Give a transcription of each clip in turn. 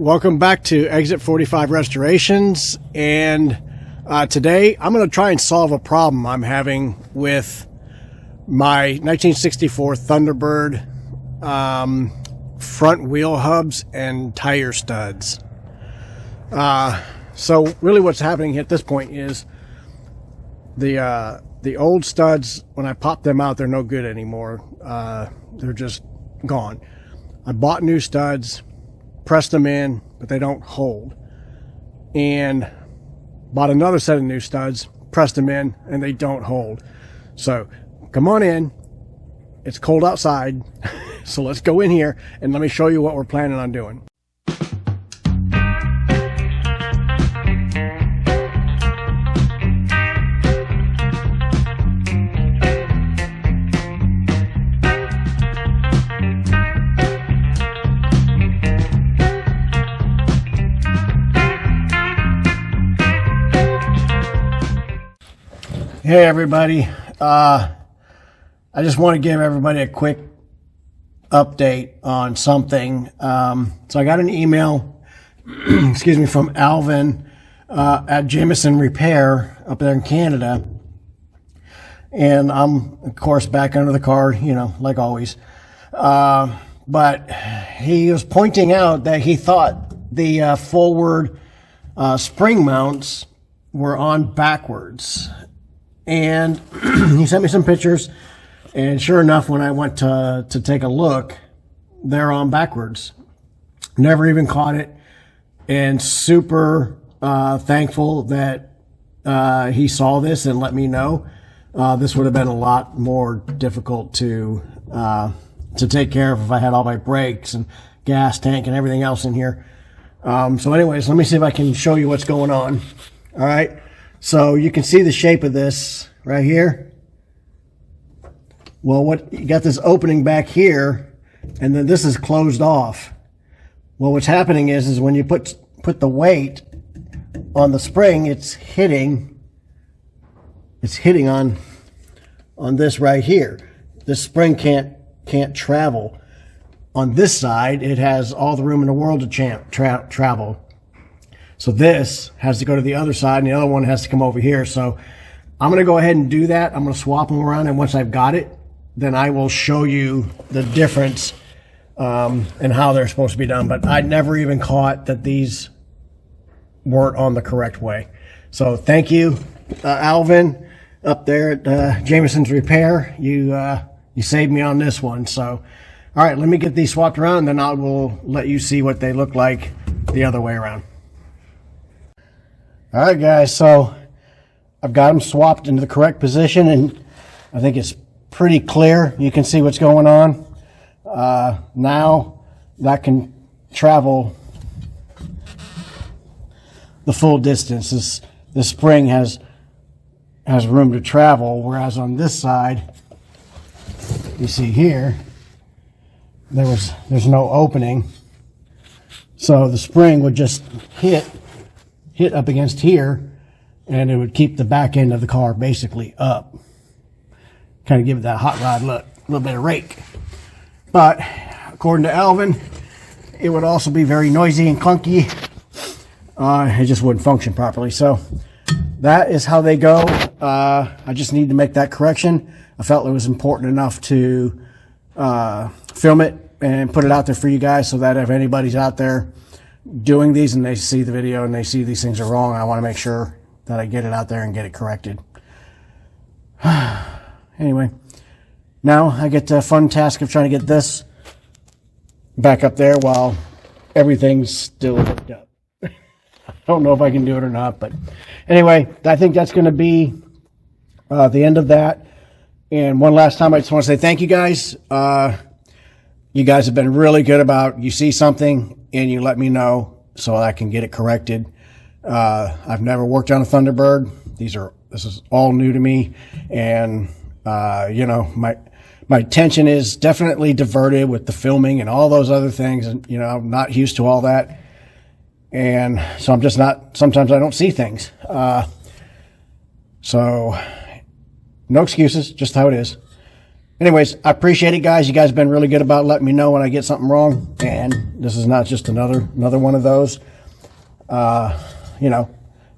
Welcome back to Exit 45 Restorations, and today I'm going to try and solve a problem I'm having with my 1964 Thunderbird front wheel hubs and tire studs. So really what's happening at this point is the old studs, when I pop them out, they're no good anymore. They're just gone. I bought new studs, pressed them in, but they don't hold, and bought another set of new studs, pressed them in, and they don't hold. So come on in, it's cold outside. So let's go in here and let me show you what we're planning on doing. Hey everybody, I just want to give everybody a quick update on something. So I got an email, excuse me, from Alvin at Jameson Repair up there in Canada, and I'm of course back under the car, you know, like always. But he was pointing out that he thought the forward spring mounts were on backwards. And he sent me some pictures, and sure enough, when I went to take a look, they're on backwards. Never even caught it, and super thankful that he saw this and let me know. This would have been a lot more difficult to take care of if I had all my brakes and gas tank and everything else in here. So anyways, let me see if I can show you what's going on. All right. So you can see the shape of this right here. Well, you got this opening back here, and then this is closed off. Well, what's happening is when you put the weight on the spring, it's hitting on this right here. This spring can't travel. On this side, it has all the room in the world to travel. So this has to go to the other side, and the other one has to come over here. So I'm going to go ahead and do that. I'm going to swap them around, and once I've got it, then I will show you the difference and how they're supposed to be done. But I never even caught that these weren't on the correct way. So thank you, Alvin, up there at Jameson's Repair. You saved me on this one. So, all right, let me get these swapped around, and then I will let you see what they look like the other way around. All right, guys, so I've got them swapped into the correct position, and I think it's pretty clear. You can see what's going on. Now that can travel the full distance. This spring has room to travel, whereas on this side, you see here, there's no opening. So the spring would just hit up against here, and it would keep the back end of the car basically up. Kind of give it that hot rod look, a little bit of rake. But according to Alvin, it would also be very noisy and clunky. It just wouldn't function properly. So that is how they go. I just need to make that correction. I felt it was important enough to film it and put it out there for you guys, so that if anybody's out there doing these and they see the video and they see these things are wrong, I want to make sure that I get it out there and get it corrected. Anyway, now I get the fun task of trying to get this back up there while everything's still hooked up. I don't know if I can do it or not, but anyway, I think that's going to be the end of that. And one last time, I just want to say thank you guys. You guys have been really good about, you see something and you let me know so I can get it corrected. I've never worked on a Thunderbird. This is all new to me. And, you know, my attention is definitely diverted with the filming and all those other things. And, you know, I'm not used to all that. And so I'm just not, sometimes I don't see things. So no excuses, just how it is. Anyways, I appreciate it, guys. You guys have been really good about letting me know when I get something wrong, and this is not just another one of those. You know,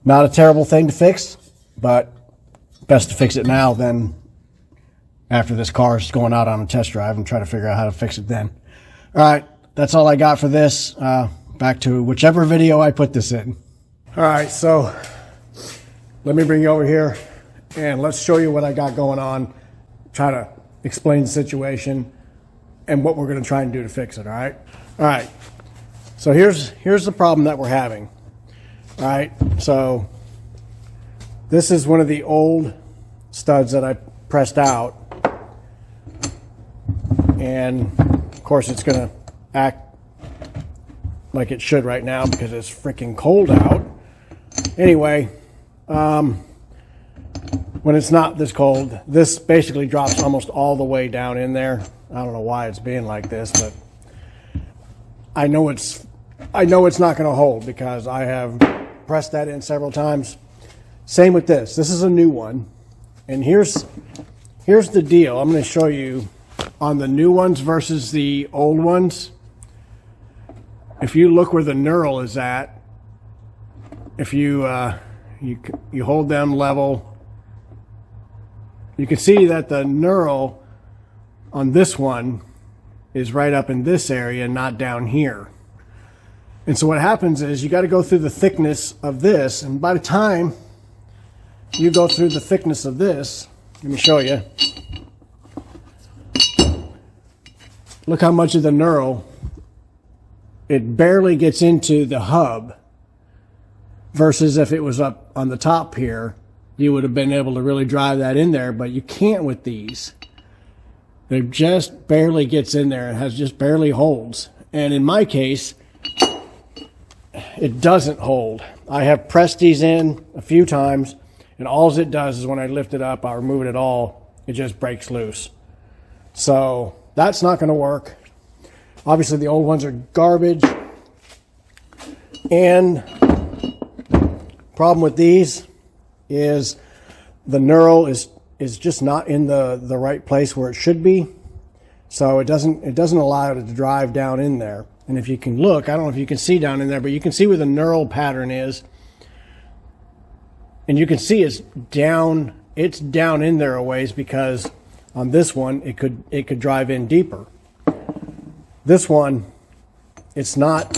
not a terrible thing to fix, but best to fix it now than after this car is going out on a test drive and try to figure out how to fix it then. All right, that's all I got for this. Back to whichever video I put this in. All right, so let me bring you over here and let's show you what I got going on. Try to explain the situation and what we're going to try and do to fix it. All right. All right. So here's the problem that we're having. All right. So this is one of the old studs that I pressed out, and of course it's going to act like it should right now because it's freaking cold out. Anyway, when it's not this cold, this basically drops almost all the way down in there. I don't know why it's being like this, but I know it's not going to hold because I have pressed that in several times. Same with this. This is a new one, and here's the deal. I'm going to show you on the new ones versus the old ones. If you look where the knurl is at, if you you hold them level, you can see that the knurl on this one is right up in this area, not down here. And so what happens is you got to go through the thickness of this, and by the time you go through the thickness of this, let me show you. Look how much of the knurl, it barely gets into the hub, versus if it was up on the top here, you would have been able to really drive that in there, but you can't with these. It just barely gets in there. It has just barely holds. And in my case, it doesn't hold. I have pressed these in a few times, and all it does is when I lift it up, I remove it at all, it just breaks loose. So that's not going to work. Obviously, the old ones are garbage. And problem with these is the knurl is just not in the right place where it should be. So it doesn't allow it to drive down in there. And if you can look, I don't know if you can see down in there, but you can see where the knurl pattern is. And you can see it's down in there a ways, because on this one it could drive in deeper. This one, it's not.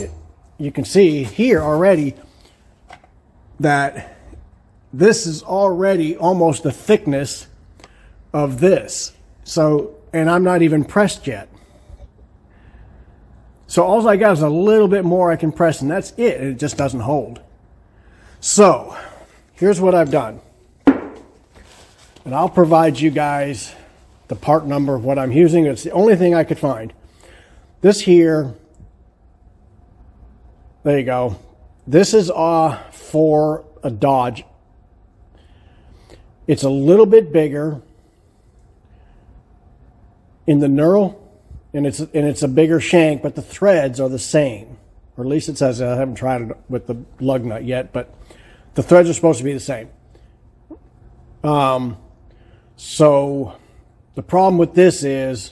You can see here already that this is already almost the thickness of this. So, and I'm not even pressed yet. So all I got is a little bit more I can press, and that's it. It just doesn't hold. So here's what I've done. And I'll provide you guys the part number of what I'm using. It's the only thing I could find. This here, there you go. This is for a Dodge. It's a little bit bigger in the knurl, and it's a bigger shank, but the threads are the same. Or at least it says. I haven't tried it with the lug nut yet, but the threads are supposed to be the same. So the problem with this is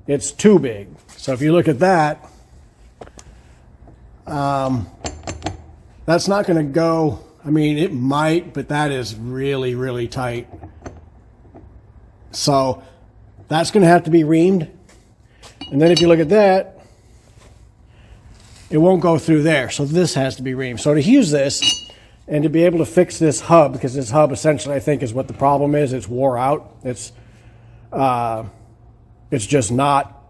it's too big. So if you look at that, that's not going to go. I mean, it might, but that is really, really tight. So that's going to have to be reamed. And then if you look at that, it won't go through there. So this has to be reamed. So to use this and to be able to fix this hub, because this hub essentially I think is what the problem is. It's wore out. It's just not,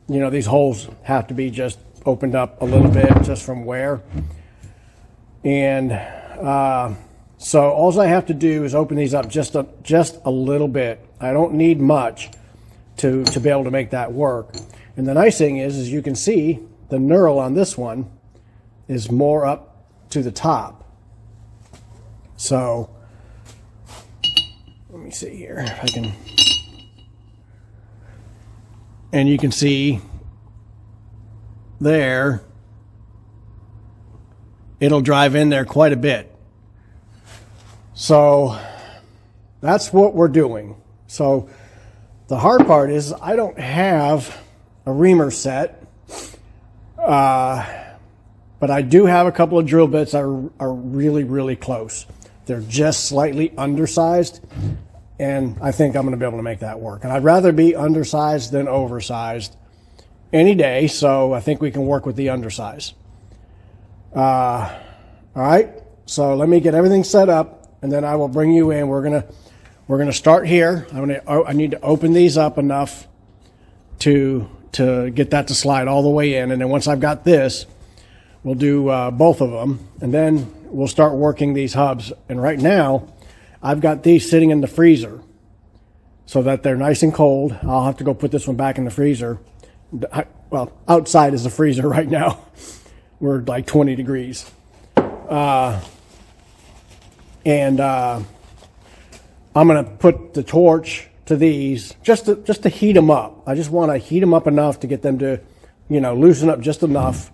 you know, these holes have to be just opened up a little bit just from wear. And so all I have to do is open these up just a little bit. I don't need much to be able to make that work. And the nice thing is you can see the knurl on this one is more up to the top. So let me see here if I can. And you can see there, it'll drive in there quite a bit. So that's what we're doing. So The hard part is I don't have a reamer set, but I do have a couple of drill bits that are really, really close. They're just slightly undersized, and I think I'm going to be able to make that work. And I'd rather be undersized than oversized any day, so I think we can work with the undersize. All right, so let me get everything set up, and then I will bring you in. We're gonna start here. I need to open these up enough to get that to slide all the way in, and then once I've got this, we'll do both of them, and then we'll start working these hubs. And right now, I've got these sitting in the freezer so that they're nice and cold. I'll have to go put this one back in the freezer. Well, outside is the freezer right now. We're like 20 degrees. I'm going to put the torch to these just to heat them up. I just want to heat them up enough to get them to, loosen up just enough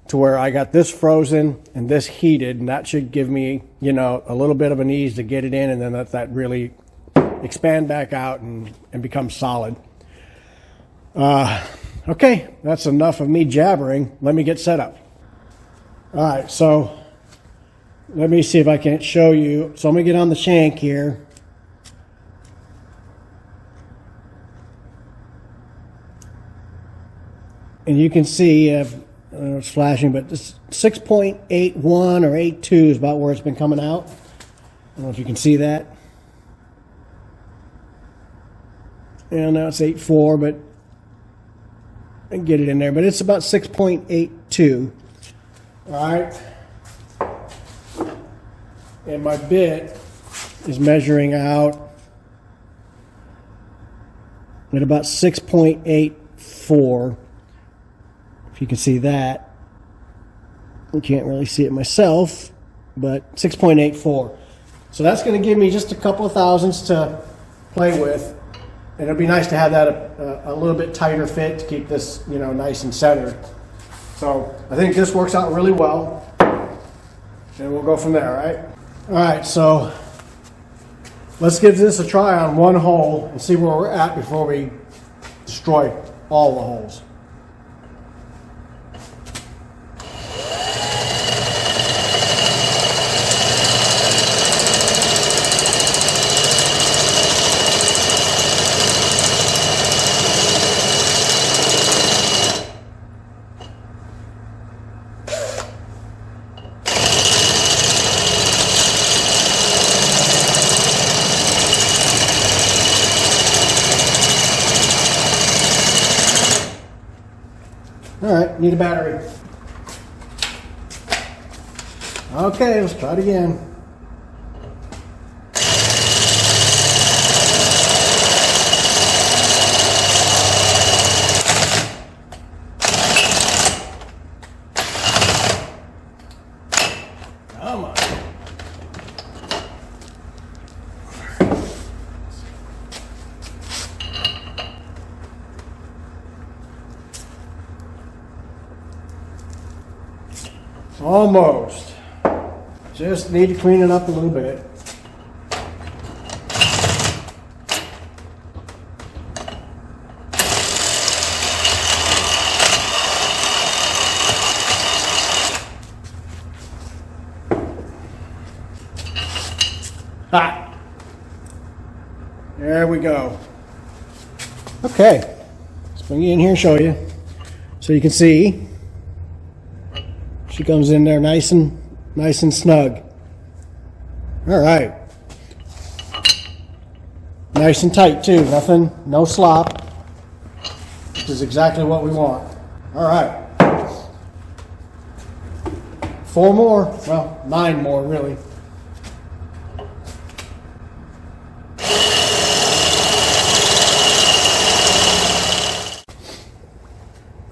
to where I got this frozen and this heated, and that should give me, a little bit of an ease to get it in, and then let that really expand back out and become solid. Okay, that's enough of me jabbering. Let me get set up. All right, so let me see if I can show you. So I'm going to get on the shank here. And you can see, it's flashing, but this 6.81 or 82 is about where it's been coming out. I don't know if you can see that. And now it's 8.4, but I can get it in there. But it's about 6.82. All right. And my bit is measuring out at about 6.84. If you can see that. I can't really see it myself, but 6.84. So that's going to give me just a couple of thousandths to play with. And it'll be nice to have that a little bit tighter fit to keep this, nice and centered. So I think this works out really well. And we'll go from there, all right? All right, so let's give this a try on one hole and see where we're at before we destroy all the holes. All right, need a battery. Okay, let's try it again. Come on. Almost. Just need to clean it up a little bit. Ah. There we go. Okay. Let's bring you in here and show you. So you can see she comes in there nice and snug. All right. Nice and tight too. Nothing, no slop. Which is exactly what we want. All right. 4 more. Well, 9 more really.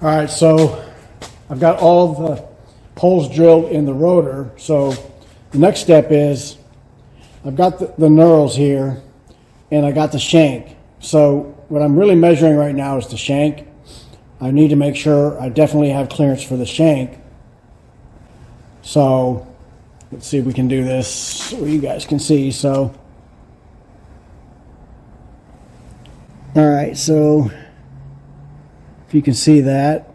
All right, so I've got all the holes drilled in the rotor. So the next step is I've got the knurls here and I got the shank. So what I'm really measuring right now is the shank. I need to make sure I definitely have clearance for the shank. So let's see if we can do this so you guys can see. So All right, so if you can see that,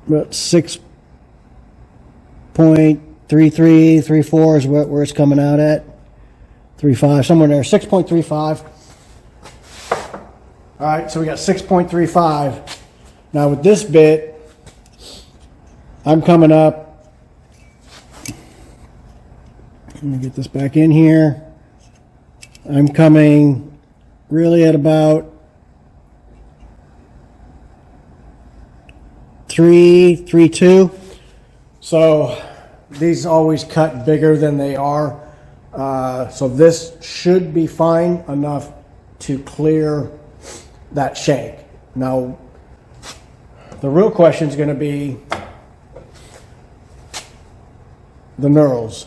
about 6.3334 is where it's coming out at. 35, somewhere there, 6.35. All right, so we got 6.35. Now with this bit, I'm coming up. Let me get this back in here. I'm coming really at about 3.32. So these always cut bigger than they are. So this should be fine enough to clear that shank. Now, the real question is going to be the knurls.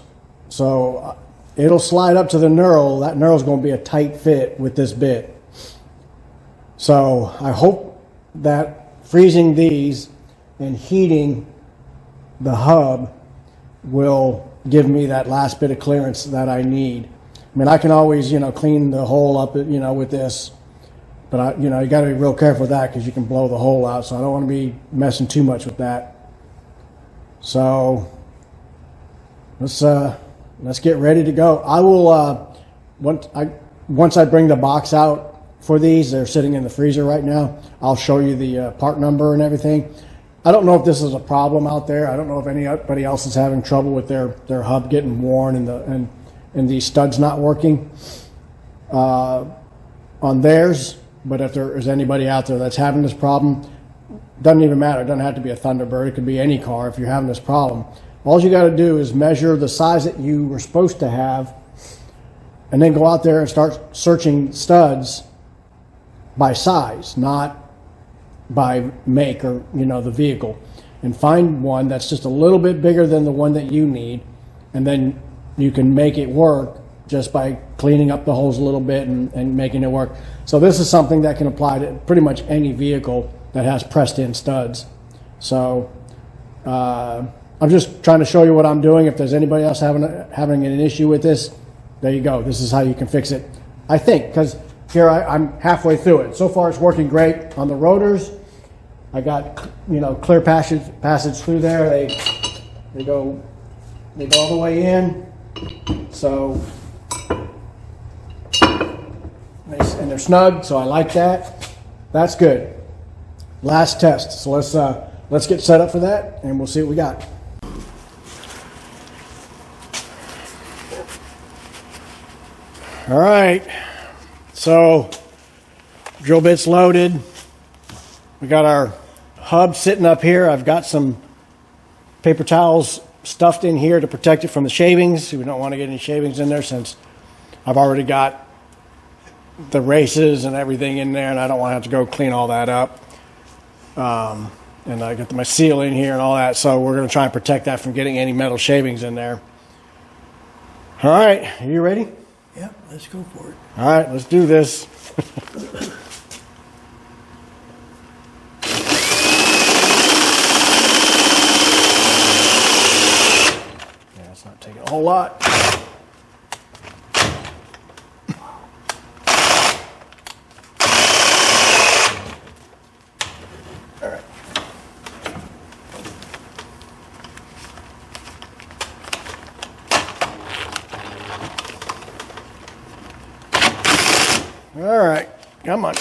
So it'll slide up to the knurl. That knurl is going to be a tight fit with this bit. So I hope that freezing these and heating the hub will give me that last bit of clearance that I need. I mean, I can always, clean the hole up, with this, but you got to be real careful with that because you can blow the hole out. So I don't want to be messing too much with that. So let's get ready to go. I will once I bring the box out for these, they're sitting in the freezer right now. I'll show you the part number and everything. I don't know if this is a problem out there. I don't know if anybody else is having trouble with their hub getting worn and these studs not working on theirs. But if there is anybody out there that's having this problem, doesn't even matter. It doesn't have to be a Thunderbird. It could be any car if you're having this problem. All you got to do is measure the size that you were supposed to have and then go out there and start searching studs by size, not by make or the vehicle, and find one that's just a little bit bigger than the one that you need, and then you can make it work just by cleaning up the holes a little bit and making it work. So this is something that can apply to pretty much any vehicle that has pressed in studs. So I'm just trying to show you what I'm doing. If there's anybody else having an issue with this, there you go. This is how you can fix it, I think, because here I'm halfway through it. So far it's working great. On the rotors, I got clear passage through there. They go all the way in. So and they're snug, so I like that. That's good. Last test. So let's get set up for that and we'll see what we got. All right, so drill bit's loaded. We got our hub sitting up here. I've got some paper towels stuffed in here to protect it from the shavings. We don't want to get any shavings in there since I've already got the races and everything in there, and I don't want to have to go clean all that up. And I got my seal in here and all that, so we're going to try and protect that from getting any metal shavings in there. All right, are you ready? Yeah, let's go for it. All right, let's do this. Yeah, it's not taking a whole lot. All right. All right, come on.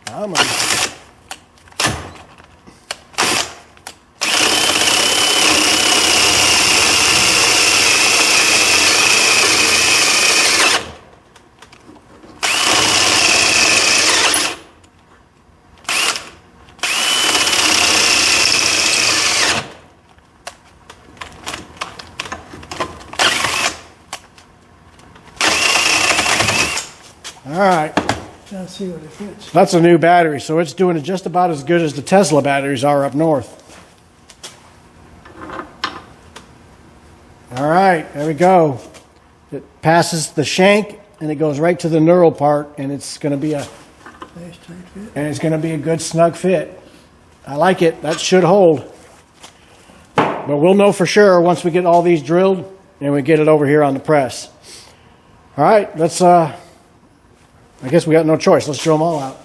Come on. All right. Now see what it fits. That's a new battery, so it's doing it just about as good as the Tesla batteries are up north. All right, there we go. It passes the shank and it goes right to the knurl part, and it's going to be Nice tight fit. and it's going to be a good snug fit. I like it. That should hold. All But we'll know for sure once we get all these drilled and we get it over here on the press. All right, let's, I guess we got no choice. Let's drill them all out.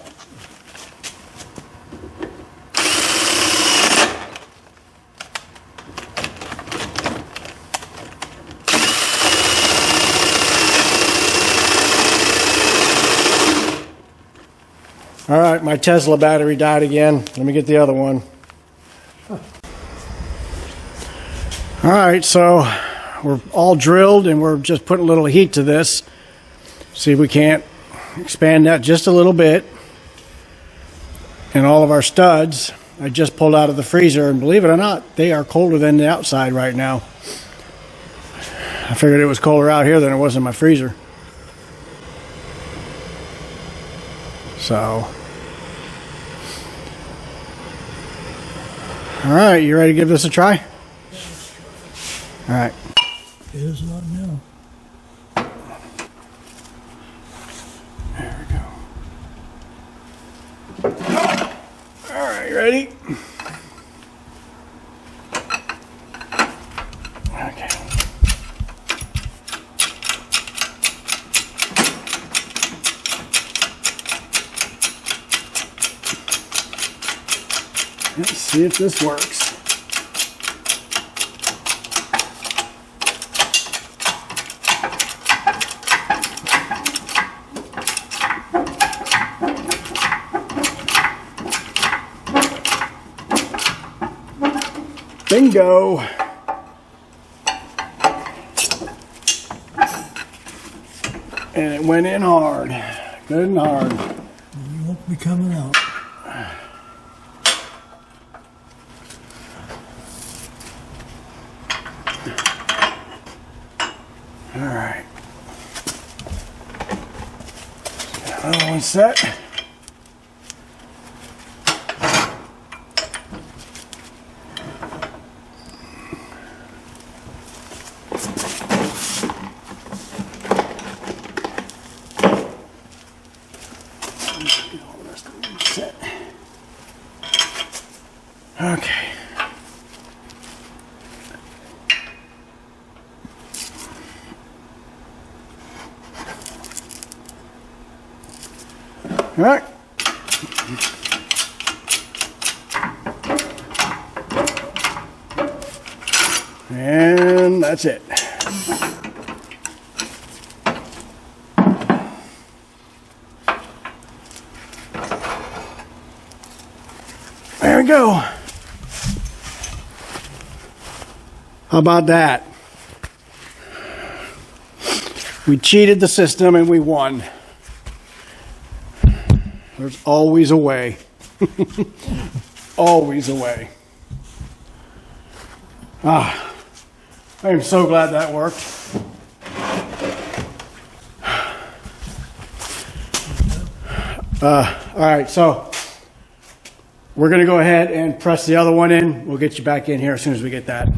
All right, my Tesla battery died again. Let me get the other one. All right, so we're all drilled and we're just putting a little heat to this. See if we can't expand that just a little bit. And all of our studs, I just pulled out of the freezer, and believe it or not, they are colder than the outside right now. I figured it was colder out here than it was in my freezer. So, all right, you ready to give this a try? All right. It is not now. There we go. All right, ready? Okay. Let's see if this works. Bingo! And it went in hard. Good and hard. You won't be coming out. All right. Another one set. Okay. All right. And that's it. There we go. How about that? We cheated the system and we won. There's always a way. Always a way. Ah, I am so glad that worked. All right, so we're going to go ahead and press the other one in. We'll get you back in here as soon as we get that.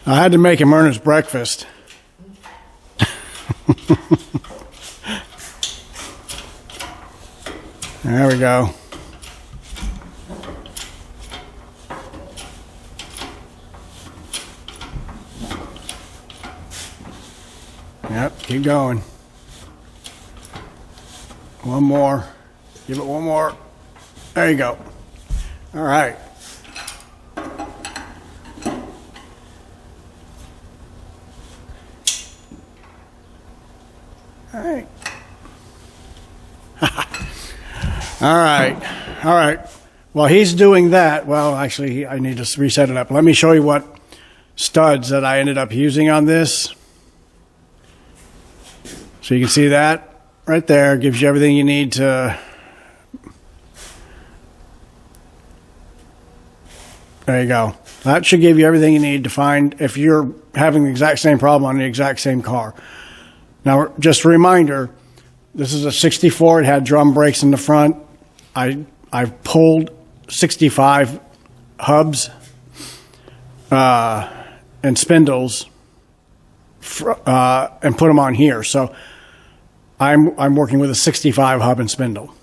I had to make him earn his breakfast. There we go. Yep, keep going. One more. Give it one more. There you go. All right. All right. All right. All right. While he's doing that, well, actually, I need to reset it up. Let me show you what studs that I ended up using on this. So you can see that right there. Gives you everything you need to... There you go. That should give you everything you need to find if you're having the exact same problem on the exact same car. Now, just a reminder, this is a 64. It had drum brakes in the front. I've pulled 65 hubs and spindles and put them on here. So I'm working with a 65 hub and spindle.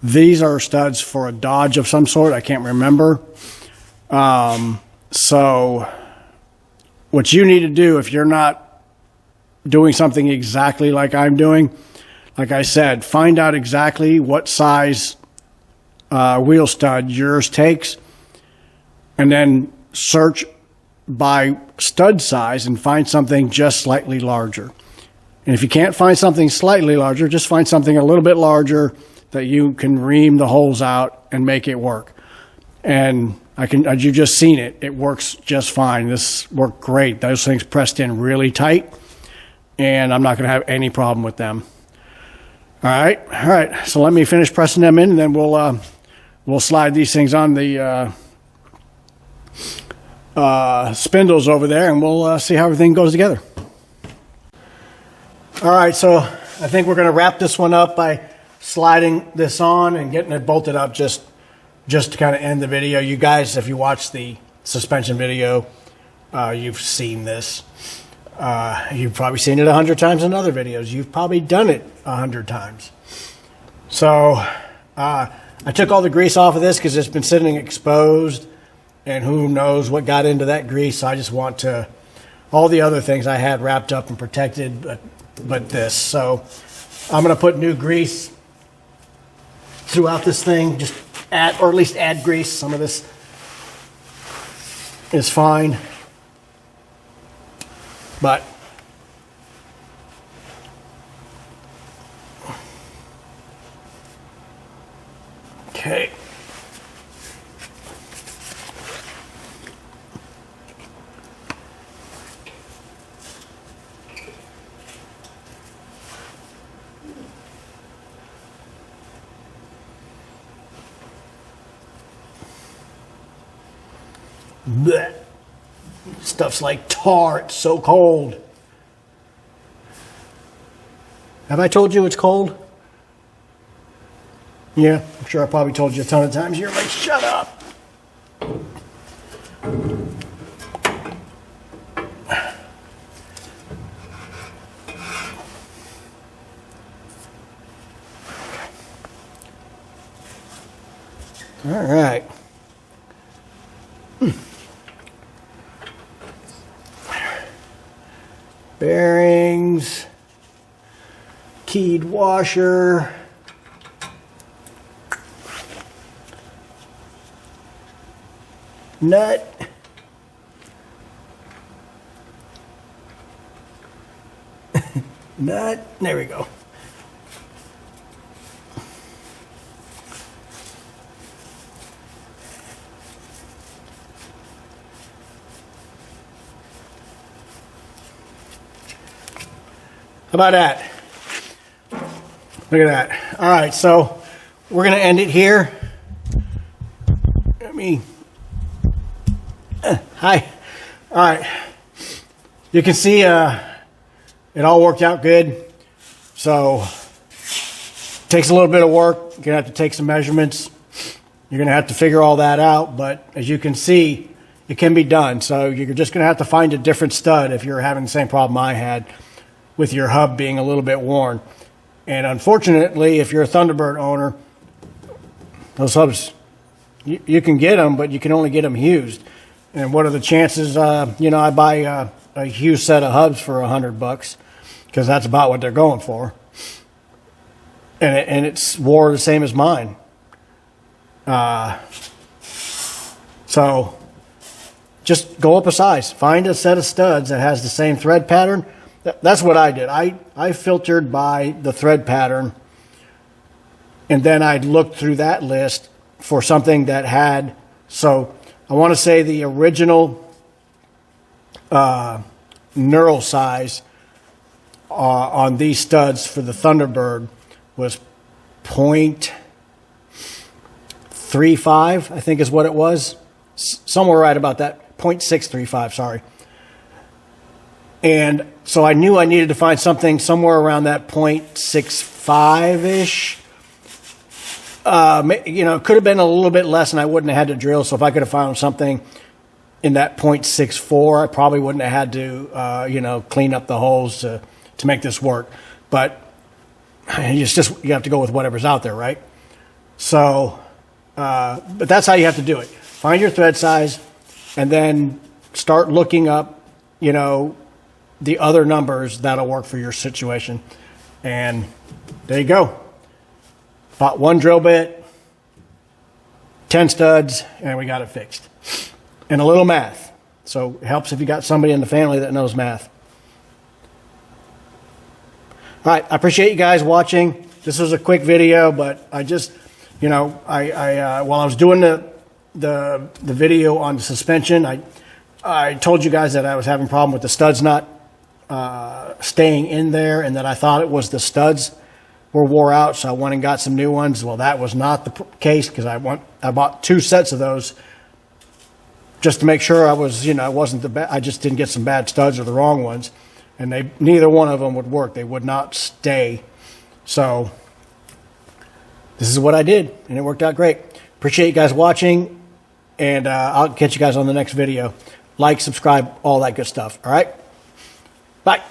These are studs for a Dodge of some sort. I can't remember. So what you need to do if you're not doing something exactly like I'm doing, like I said, find out exactly what size wheel stud yours takes, and then search by stud size and find something just slightly larger. And if you can't find something slightly larger, just find something a little bit larger that you can ream the holes out and make it work. And you've just seen it. It works just fine. This worked great. Those things pressed in really tight, and I'm not going to have any problem with them. All right. So let me finish pressing them in, and then we'll slide these things on the spindles over there, and we'll see how everything goes together. All right, so I think we're going to wrap this one up by sliding this on and getting it bolted up just to kind of end the video. You guys, if you watch the suspension video, you've seen this. You've probably seen it 100 times in other videos. You've probably done it 100 times. So I took all the grease off of this because it's been sitting exposed, and who knows what got into that grease. So I just want to, all the other things I had wrapped up and protected, but this. So I'm going to put new grease throughout this thing, just add, or at least add grease. Some of this is fine, but okay. Blech. Stuff's like tar. It's so cold. Have I told you it's cold? Yeah, I'm sure I probably told you a ton of times. You're like, shut up. All right. Bearings, keyed washer, nut, nut, there we go. How about that? Look at that. All right, so we're going to end it here. Let me... hi. All right. You can see it all worked out good. So takes a little bit of work. You're going to have to take some measurements. You're going to have to figure all that out. But as you can see, it can be done. So you're just going to have to find a different stud if you're having the same problem I had with your hub being a little bit worn. And unfortunately, if you're a Thunderbird owner, those hubs, you can get them, but you can only get them used. And what are the chances? I buy a used set of hubs for $100 because that's about what they're going for. And it's wore the same as mine. So just go up a size. Find a set of studs that has the same thread pattern. That's what I did. I filtered by the thread pattern, and then I looked through that list for something that had, so I want to say the original knurl size on these studs for the Thunderbird was 0.35, I think is what it was. Somewhere right about that, 0.635, sorry. And so I knew I needed to find something somewhere around that 0.65-ish. It could have been a little bit less and I wouldn't have had to drill. So if I could have found something in that 0.64, I probably wouldn't have had to, clean up the holes to make this work. But you have to go with whatever's out there, right? So, but that's how you have to do it. Find your thread size, and then start looking up, the other numbers that'll work for your situation. And there you go. Bought one drill bit, 10 studs, and we got it fixed. And a little math. So it helps if you got somebody in the family that knows math. All right, I appreciate you guys watching. This was a quick video, but I just, while I was doing the video on the suspension, I told you guys that I was having a problem with the studs not staying in there, and that I thought it was the studs were wore out, so I went and got some new ones. Well, that was not the case, because I bought 2 sets of those just to make sure I was, I just didn't get some bad studs or the wrong ones, and neither one of them would work. They would not stay. So this is what I did, and it worked out great. Appreciate you guys watching, and I'll catch you guys on the next video. Like, subscribe, all that good stuff. All right? Bye.